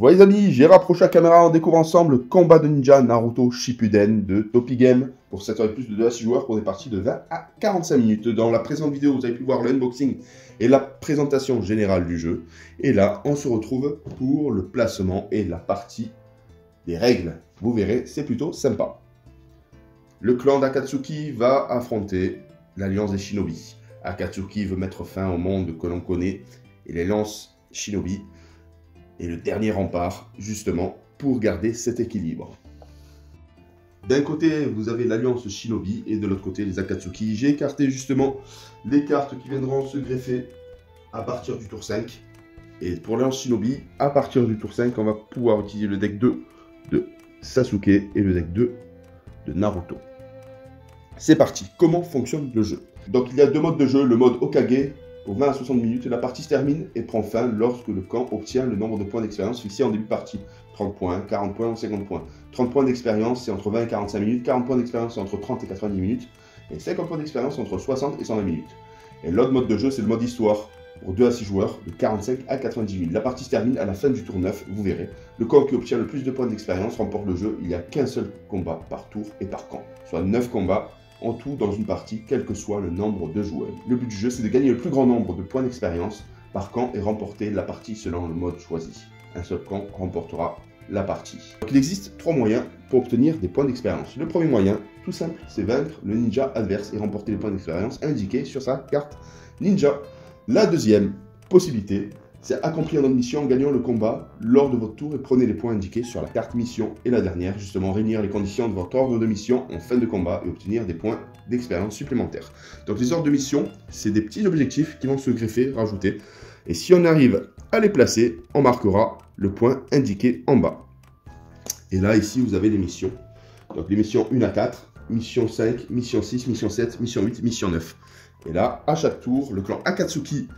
Voilà les amis, j'ai rapproché la caméra, on découvre ensemble le combat de ninja Naruto Shippuden de Topi Game pour 7 heures et plus de 2 à 6 joueurs pour des parties de 20 à 45 minutes. Dans la présente vidéo, vous avez pu voir l'unboxing et la présentation générale du jeu. Et là, on se retrouve pour le placement et la partie des règles. Vous verrez, c'est plutôt sympa. Le clan d'Akatsuki va affronter l'alliance des shinobi. Akatsuki veut mettre fin au monde que l'on connaît et l'alliance shinobi est le dernier rempart, justement, pour garder cet équilibre. D'un côté, vous avez l'alliance shinobi et de l'autre côté, les Akatsuki. J'ai écarté justement les cartes qui viendront se greffer à partir du tour 5. Et pour l'alliance shinobi, à partir du tour 5, on va pouvoir utiliser le deck 2 de Sasuke et le deck 2 de Naruto. C'est parti, comment fonctionne le jeu? Donc il y a deux modes de jeu, le mode Hokage pour 20 à 60 minutes, la partie se termine et prend fin lorsque le camp obtient le nombre de points d'expérience fixé en début de partie. 30 points, 40 points ou 50 points. 30 points d'expérience c'est entre 20 et 45 minutes, 40 points d'expérience c'est entre 30 et 90 minutes, et 50 points d'expérience entre 60 et 120 minutes. Et l'autre mode de jeu c'est le mode histoire, pour 2 à 6 joueurs, de 45 à 90 minutes. La partie se termine à la fin du tour 9, vous verrez. Le camp qui obtient le plus de points d'expérience remporte le jeu, il n'y a qu'un seul combat par tour et par camp, soit 9 combats en tout dans une partie, quel que soit le nombre de joueurs. Le but du jeu, c'est de gagner le plus grand nombre de points d'expérience par camp et remporter la partie selon le mode choisi. Un seul camp remportera la partie. Donc, il existe 3 moyens pour obtenir des points d'expérience. Le premier moyen, tout simple, c'est vaincre le ninja adverse et remporter les points d'expérience indiqués sur sa carte ninja. La deuxième possibilité, c'est accomplir notre mission en gagnant le combat lors de votre tour et prenez les points indiqués sur la carte mission. Et la dernière, justement, réunir les conditions de votre ordre de mission en fin de combat et obtenir des points d'expérience supplémentaires. Donc les ordres de mission, c'est des petits objectifs qui vont se greffer, rajouter. Et si on arrive à les placer, on marquera le point indiqué en bas. Et là, ici, vous avez les missions. Donc les missions 1 à 4, mission 5, mission 6, mission 7, mission 8, mission 9. Et là, à chaque tour, le clan Akatsuki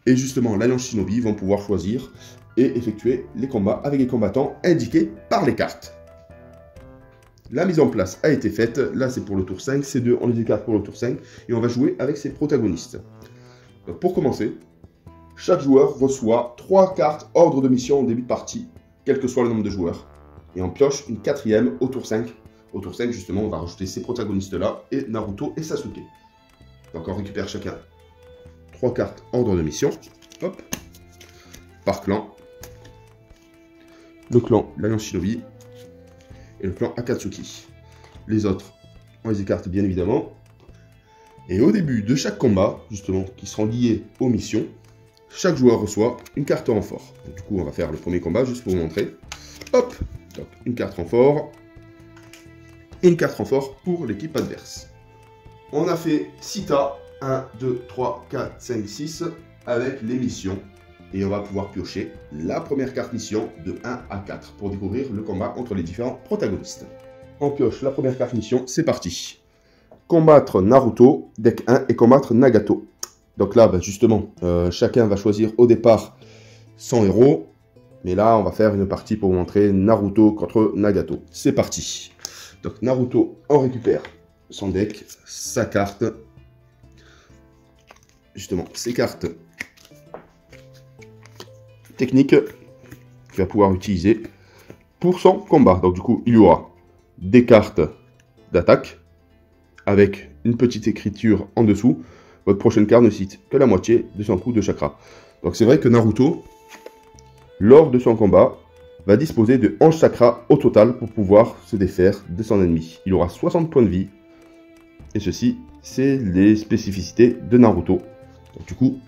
et justement l'alliance shinobi vont pouvoir choisir et effectuer les combats avec les combattants indiqués par les cartes. La mise en place a été faite, là c'est pour le tour 5, ces deux on les écarte pour le tour 5 et on va jouer avec ses protagonistes. Donc pour commencer, chaque joueur reçoit 3 cartes ordre de mission en début de partie, quel que soit le nombre de joueurs, et on pioche une 4e au tour 5. Au tour 5 justement on va rajouter ces protagonistes là et Naruto et Sasuke. Donc on récupère chacun 3 cartes ordre de mission, hop, par clan. Le clan l'alliance shinobi et le clan Akatsuki. Les autres, on les écarte bien évidemment. Et au début de chaque combat, justement, qui seront liés aux missions, chaque joueur reçoit une carte renfort. Donc, du coup, on va faire le premier combat juste pour vous montrer. Hop, donc une carte renfort. Et une carte renfort pour l'équipe adverse. On a fait 6 tas. 1, 2, 3, 4, 5, 6 avec les missions. Et on va pouvoir piocher la première carte mission de 1 à 4 pour découvrir le combat entre les différents protagonistes. On pioche la première carte mission, c'est parti. Combattre Naruto, deck 1 et combattre Nagato. Donc là, justement, chacun va choisir au départ son héros. Mais là, on va faire une partie pour vous montrer Naruto contre Nagato. C'est parti. Donc Naruto, on récupère son deck, sa carte. Justement, ces cartes techniques qu'il va pouvoir utiliser pour son combat. Donc du coup, il y aura des cartes d'attaque avec une petite écriture en dessous. Votre prochaine carte ne cite que la moitié de son coup de chakra. Donc c'est vrai que Naruto, lors de son combat, va disposer de 11 chakras au total pour pouvoir se défaire de son ennemi. Il aura 60 points de vie. Et ceci, c'est les spécificités de Naruto. Donc, du coup,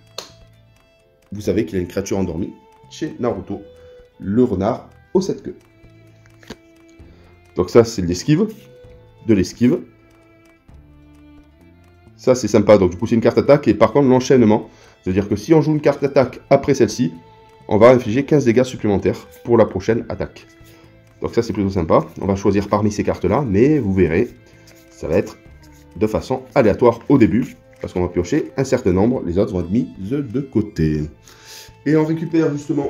vous savez qu'il y a une créature endormie chez Naruto, le renard aux 7 queues. Donc ça, c'est de l'esquive. Ça, c'est sympa. Donc du coup, c'est une carte attaque. Et par contre, l'enchaînement, c'est-à-dire que si on joue une carte attaque après celle-ci, on va infliger 15 dégâts supplémentaires pour la prochaine attaque. Donc ça, c'est plutôt sympa. On va choisir parmi ces cartes-là, mais vous verrez, ça va être de façon aléatoire au début. Parce qu'on va piocher un certain nombre, les autres vont être mises de côté. Et on récupère justement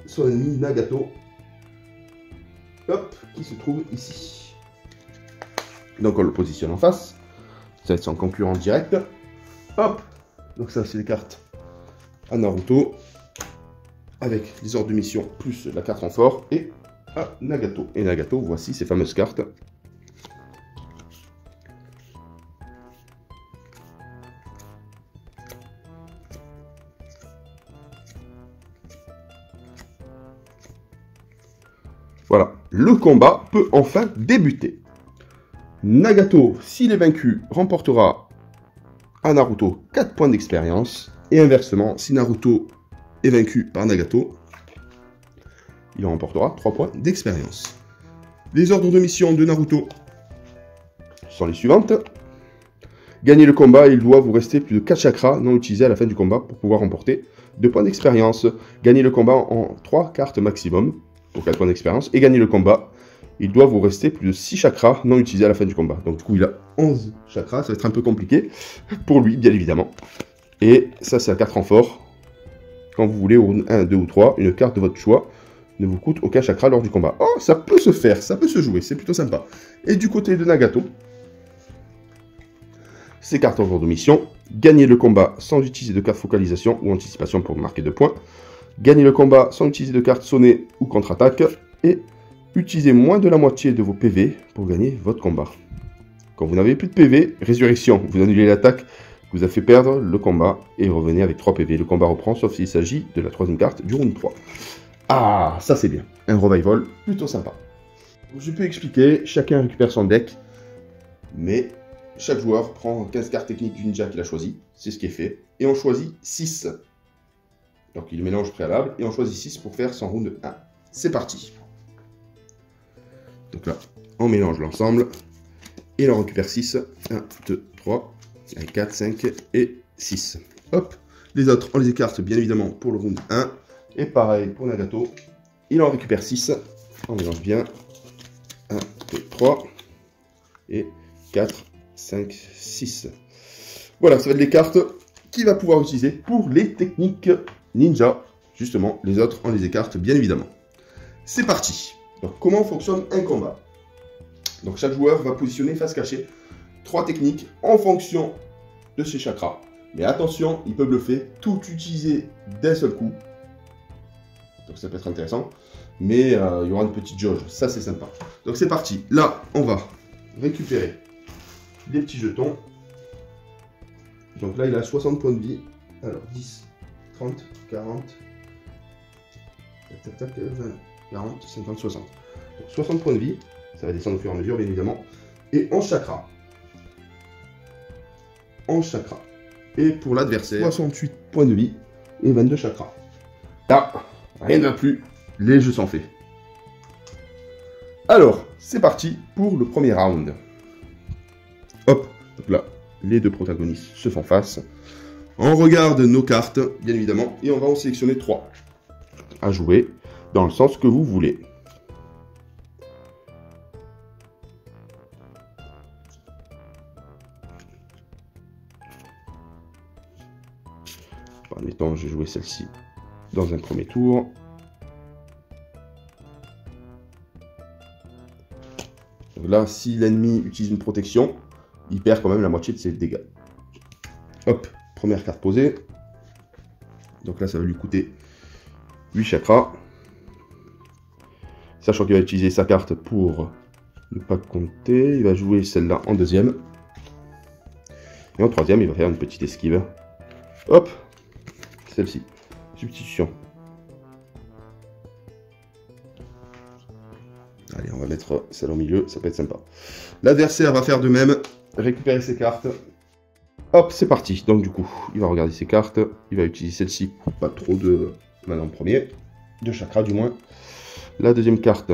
son ennemi Nagato, hop, qui se trouve ici. Donc on le positionne en face, ça va être son concurrent direct. Hop, donc ça c'est les cartes à Naruto. avec les ordres de mission plus la carte renfort et à Nagato. Et Nagato, voici ces fameuses cartes. Voilà, le combat peut enfin débuter. Nagato, s'il est vaincu, remportera à Naruto 4 points d'expérience. Et inversement, si Naruto est vaincu par Nagato, il remportera 3 points d'expérience. Les ordres de mission de Naruto sont les suivantes. Gagner le combat, il doit vous rester plus de 4 chakras non utilisés à la fin du combat pour pouvoir remporter 2 points d'expérience. Gagner le combat en 3 cartes maximum pour 4 points d'expérience. Et gagner le combat, il doit vous rester plus de 6 chakras non utilisés à la fin du combat. Donc du coup, il a 11 chakras, ça va être un peu compliqué pour lui, bien évidemment. Et ça, c'est la carte renfort. Quand vous voulez, au round 1, 2 ou 3, une carte de votre choix ne vous coûte aucun chakra lors du combat. Oh, ça peut se faire, ça peut se jouer, c'est plutôt sympa. Et du côté de Nagato, ces cartes en ordre de mission. Gagner le combat sans utiliser de carte focalisation ou anticipation pour marquer 2 points. Gagner le combat sans utiliser de carte sonnée ou contre-attaque. Et utilisez moins de la moitié de vos PV pour gagner votre combat. Quand vous n'avez plus de PV, résurrection, vous annulez l'attaque qui vous a fait perdre le combat et revenez avec 3 PV. Le combat reprend sauf s'il s'agit de la 3e carte du round 3. Ah, ça c'est bien. Un revival plutôt sympa. Je peux expliquer, chacun récupère son deck, mais chaque joueur prend 15 cartes techniques du ninja qu'il a choisi, c'est ce qui est fait, et on choisit 6. Donc il mélange préalable, et on choisit 6 pour faire son round 1. C'est parti. Donc là, on mélange l'ensemble, et on récupère 6. 1, 2, 3, 4, 5 et 6. Hop, les autres, on les écarte bien évidemment pour le round 1. Et pareil pour Nagato, il en récupère 6. On mélange bien. 1, 2, 3 et 4, 5, 6. Voilà, ça va être les cartes qu'il va pouvoir utiliser pour les techniques ninja. Justement, les autres, on les écarte bien évidemment. C'est parti. Donc, comment fonctionne un combat? Donc, chaque joueur va positionner face cachée 3 techniques en fonction de ses chakras. Mais attention, il peut bluffer, tout utiliser d'un seul coup. Donc, ça peut être intéressant. Mais il y aura une petite jauge. Ça, c'est sympa. Donc, c'est parti. Là, on va récupérer des petits jetons. Donc là, il a 60 points de vie. Alors, 10, 30, 40, 20, 40, 50, 60. Donc, 60 points de vie. Ça va descendre au fur et à mesure, bien évidemment. Et 11 chakras. 11 chakras. Et pour l'adversaire, 68 points de vie et 22 chakras. Là, rien ne va plus. Les jeux sont faits. Alors, c'est parti pour le premier round. Hop, donc là, les deux protagonistes se font face. On regarde nos cartes, bien évidemment, et on va en sélectionner 3 à jouer dans le sens que vous voulez. Admettons, je vais jouer celle-ci dans un premier tour. Donc là, si l'ennemi utilise une protection, il perd quand même la moitié de ses dégâts. Hop, première carte posée. Donc là, ça va lui coûter 8 chakras. Sachant qu'il va utiliser sa carte pour ne pas compter. Il va jouer celle-là en deuxième. Et en troisième, il va faire une petite esquive. Hop, celle-ci. Substitution. Allez, on va mettre celle au milieu, ça peut être sympa. L'adversaire va faire de même, récupérer ses cartes. Hop, c'est parti. Donc du coup, il va regarder ses cartes. Il va utiliser celle-ci, pas trop de mana en premier. De chakra du moins. La deuxième carte.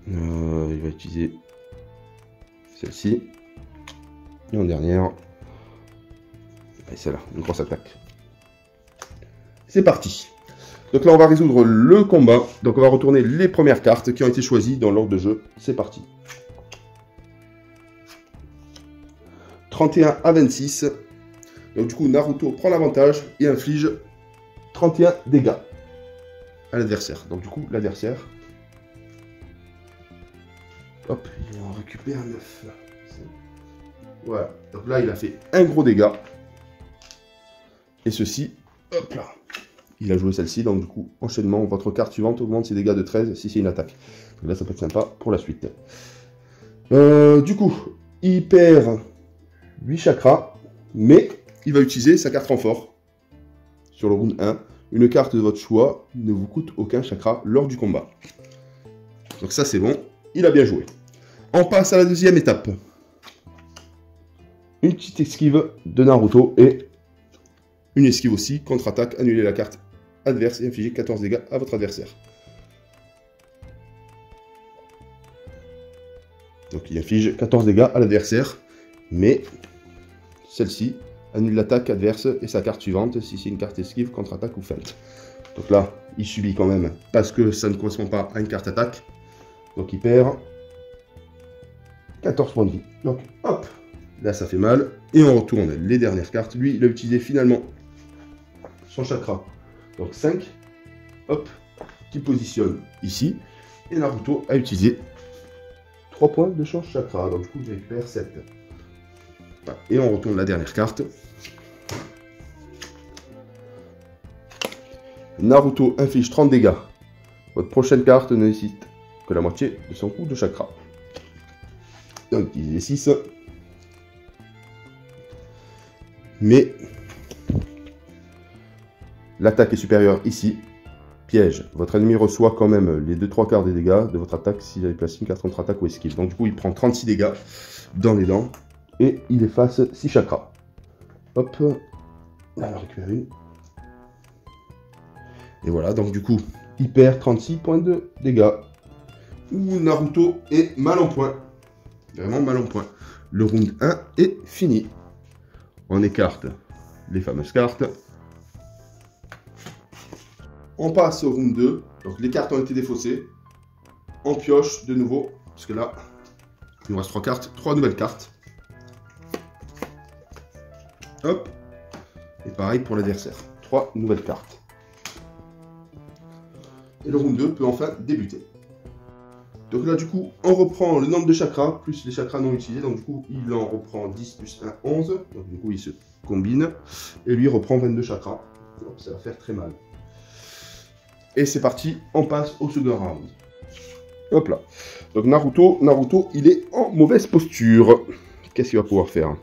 Il va utiliser celle-ci. Et en dernière, celle-là, une grosse attaque. C'est parti. Donc là, on va résoudre le combat. Donc on va retourner les premières cartes qui ont été choisies dans l'ordre de jeu. C'est parti. 31 à 26. Donc du coup, Naruto prend l'avantage et inflige 31 dégâts à l'adversaire. Donc du coup, l'adversaire... Hop, il en récupère 9. Voilà. Donc là, il a fait un gros dégât. Et ceci Hop là. Il a joué celle-ci, donc du coup, enchaînement, votre carte suivante augmente ses dégâts de 13 si c'est une attaque. Donc là, ça peut être sympa pour la suite. Du coup, il perd 8 chakras, mais il va utiliser sa carte renfort. Sur le round 1, une carte de votre choix ne vous coûte aucun chakra lors du combat. Donc ça, c'est bon, il a bien joué. On passe à la deuxième étape. Une petite esquive de Naruto et une esquive aussi, contre-attaque, annuler la carte adverse et infliger 14 dégâts à votre adversaire. Donc il inflige 14 dégâts à l'adversaire, mais celle-ci annule l'attaque adverse et sa carte suivante si c'est une carte esquive, contre-attaque ou feinte. Donc là, il subit quand même parce que ça ne correspond pas à une carte attaque. Donc il perd 14 points de vie. Donc hop, là ça fait mal. Et on retourne les dernières cartes. Lui, il a utilisé finalement son chakra. Donc 5, hop, qui positionne ici. Et Naruto a utilisé 3 points de change chakra. Donc du coup, il récupère 7. Et on retourne la dernière carte. Naruto inflige 30 dégâts. Votre prochaine carte ne nécessite que la moitié de son coût de chakra. Donc il est 6. Mais l'attaque est supérieure ici. Piège. Votre ennemi reçoit quand même les 2-3 quarts des dégâts de votre attaque s'il avait placé une carte contre-attaque ou esquive. Donc du coup, il prend 36 dégâts dans les dents. Et il efface 6 chakras. Hop. On en récupère une. Et voilà, donc du coup, il perd 36 points de dégâts. Ouh, Naruto est mal en point. Vraiment mal en point. Le round 1 est fini. On écarte les fameuses cartes. On passe au round 2. Donc les cartes ont été défaussées. On pioche de nouveau. Parce que là, il nous reste 3 cartes. 3 nouvelles cartes. Hop. Et pareil pour l'adversaire. 3 nouvelles cartes. Et le round 2 peut enfin débuter. Donc là, du coup, on reprend le nombre de chakras, plus les chakras non utilisés. Donc du coup, il en reprend 10 plus 1, 11. Donc du coup, il se combine. Et lui reprend 22 chakras. Donc ça va faire très mal. Et c'est parti, on passe au second round. Hop là. Donc Naruto, il est en mauvaise posture. Qu'est-ce qu'il va pouvoir faire?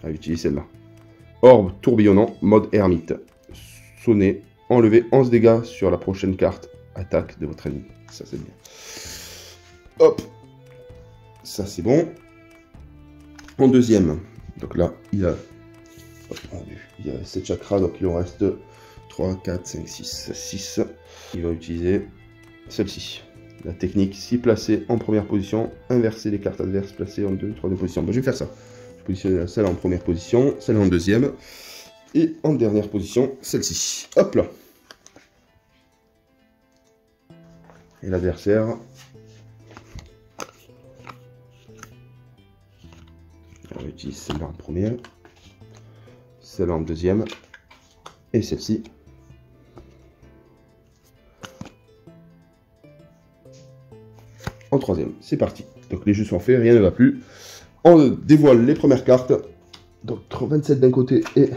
Ah, utilise celle-là. Orbe tourbillonnant, mode ermite. Sonner, enlever 11 dégâts sur la prochaine carte attaque de votre ennemi. Ça, c'est bien. Hop. Ça, c'est bon. En deuxième. Donc là, il a 7 chakras, donc il en reste 3, 4, 5, 6, 6. Il va utiliser celle-ci. La technique, si placée en première position, inverser les cartes adverses placées en 2, 3 position. Bon, je vais faire ça. Je positionne celle en première position, celle en deuxième. Et en dernière position, celle-ci. Hop là. Et l'adversaire. On utilise celle-là en première. Celle-là en deuxième. Et celle-ci. En troisième. C'est parti. Donc les jeux sont faits, rien ne va plus. On dévoile les premières cartes. Donc 27 d'un côté et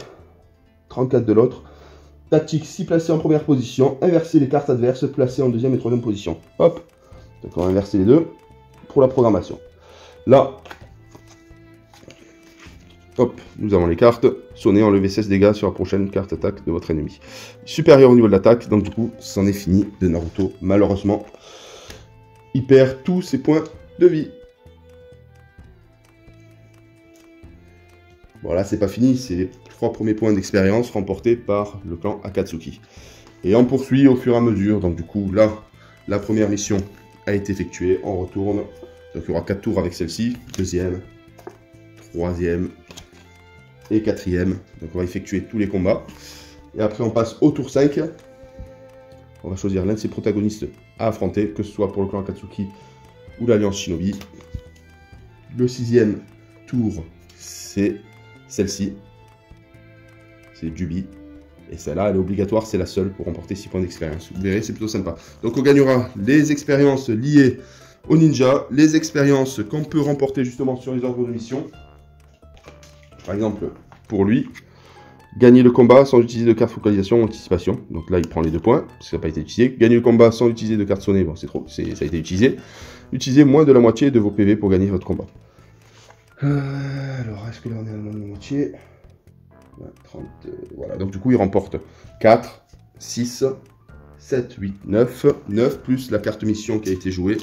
34 de l'autre. Tactique, si placé en première position, inverser les cartes adverses placées en deuxième et troisième position. Hop. Donc on va inverser les deux pour la programmation. Là, hop, nous avons les cartes. Sonner, enlever 16 dégâts sur la prochaine carte attaque de votre ennemi. Supérieur au niveau de l'attaque, donc du coup, c'en est fini de Naruto, malheureusement. Il perd tous ses points de vie. Bon là c'est pas fini, c'est les 3 premiers points d'expérience remportés par le clan Akatsuki. Et on poursuit au fur et à mesure, donc du coup là, la première mission a été effectuée, on retourne. Donc il y aura 4 tours avec celle-ci, deuxième, troisième et quatrième. Donc on va effectuer tous les combats. Et après on passe au tour 5. On va choisir l'un de ses protagonistes à affronter, que ce soit pour le clan Akatsuki ou l'Alliance Shinobi. Le 6e tour, c'est celle-ci. C'est Jubi. Et celle-là, elle est obligatoire, c'est la seule pour remporter 6 points d'expérience. Vous verrez, c'est plutôt sympa. Donc on gagnera les expériences liées au ninja, les expériences qu'on peut remporter justement sur les ordres de mission. Par exemple, pour lui. Gagner le combat sans utiliser de carte focalisation ou anticipation. Donc là, il prend les 2 points, parce que ça n'a pas été utilisé. Gagner le combat sans utiliser de carte sonnée, bon, c'est trop, ça a été utilisé. Utilisez moins de la moitié de vos PV pour gagner votre combat. Alors, est-ce que là, on est à la moitié? 30, voilà, donc du coup, il remporte 4, 6, 7, 8, 9. 9 plus la carte mission qui a été jouée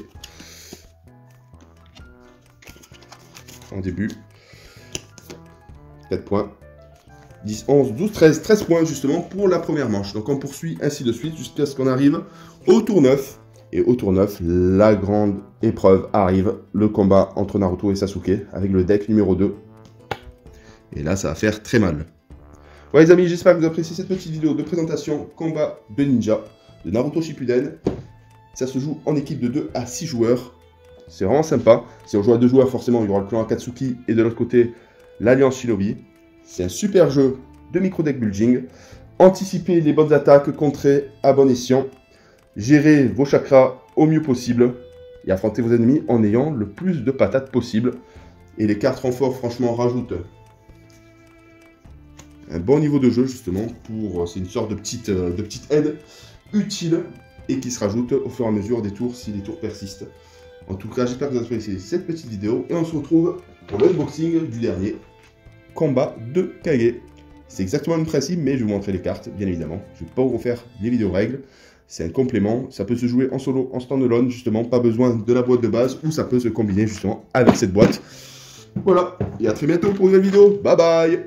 en début. 4 points. 10, 11, 12, 13, 13 points justement pour la première manche. Donc on poursuit ainsi de suite jusqu'à ce qu'on arrive au tour 9. Et au tour 9, la grande épreuve arrive, le combat entre Naruto et Sasuke avec le deck numéro 2. Et là, ça va faire très mal. Ouais les amis, j'espère que vous appréciez cette petite vidéo de présentation combat de ninja de Naruto Shippuden. Ça se joue en équipe de 2 à 6 joueurs. C'est vraiment sympa. Si on joue à 2 joueurs, forcément, il y aura le clan Akatsuki et de l'autre côté, l'Alliance Shinobi. C'est un super jeu de micro-deck building. Anticipez les bonnes attaques, contrer à bon escient. Gérez vos chakras au mieux possible. Et affrontez vos ennemis en ayant le plus de patates possible. Et les cartes renforts, franchement, rajoutent un bon niveau de jeu, justement. C'est une sorte de petite aide utile et qui se rajoute au fur et à mesure des tours si les tours persistent. En tout cas, j'espère que vous avez apprécié cette petite vidéo. Et on se retrouve pour l'unboxing du dernier combat de Kage. C'est exactement le même principe, mais je vais vous montrer les cartes, bien évidemment. Je ne vais pas vous refaire les vidéos règles. C'est un complément. Ça peut se jouer en solo, en standalone, justement. Pas besoin de la boîte de base, ou ça peut se combiner, justement, avec cette boîte. Voilà. Et à très bientôt pour une nouvelle vidéo. Bye bye.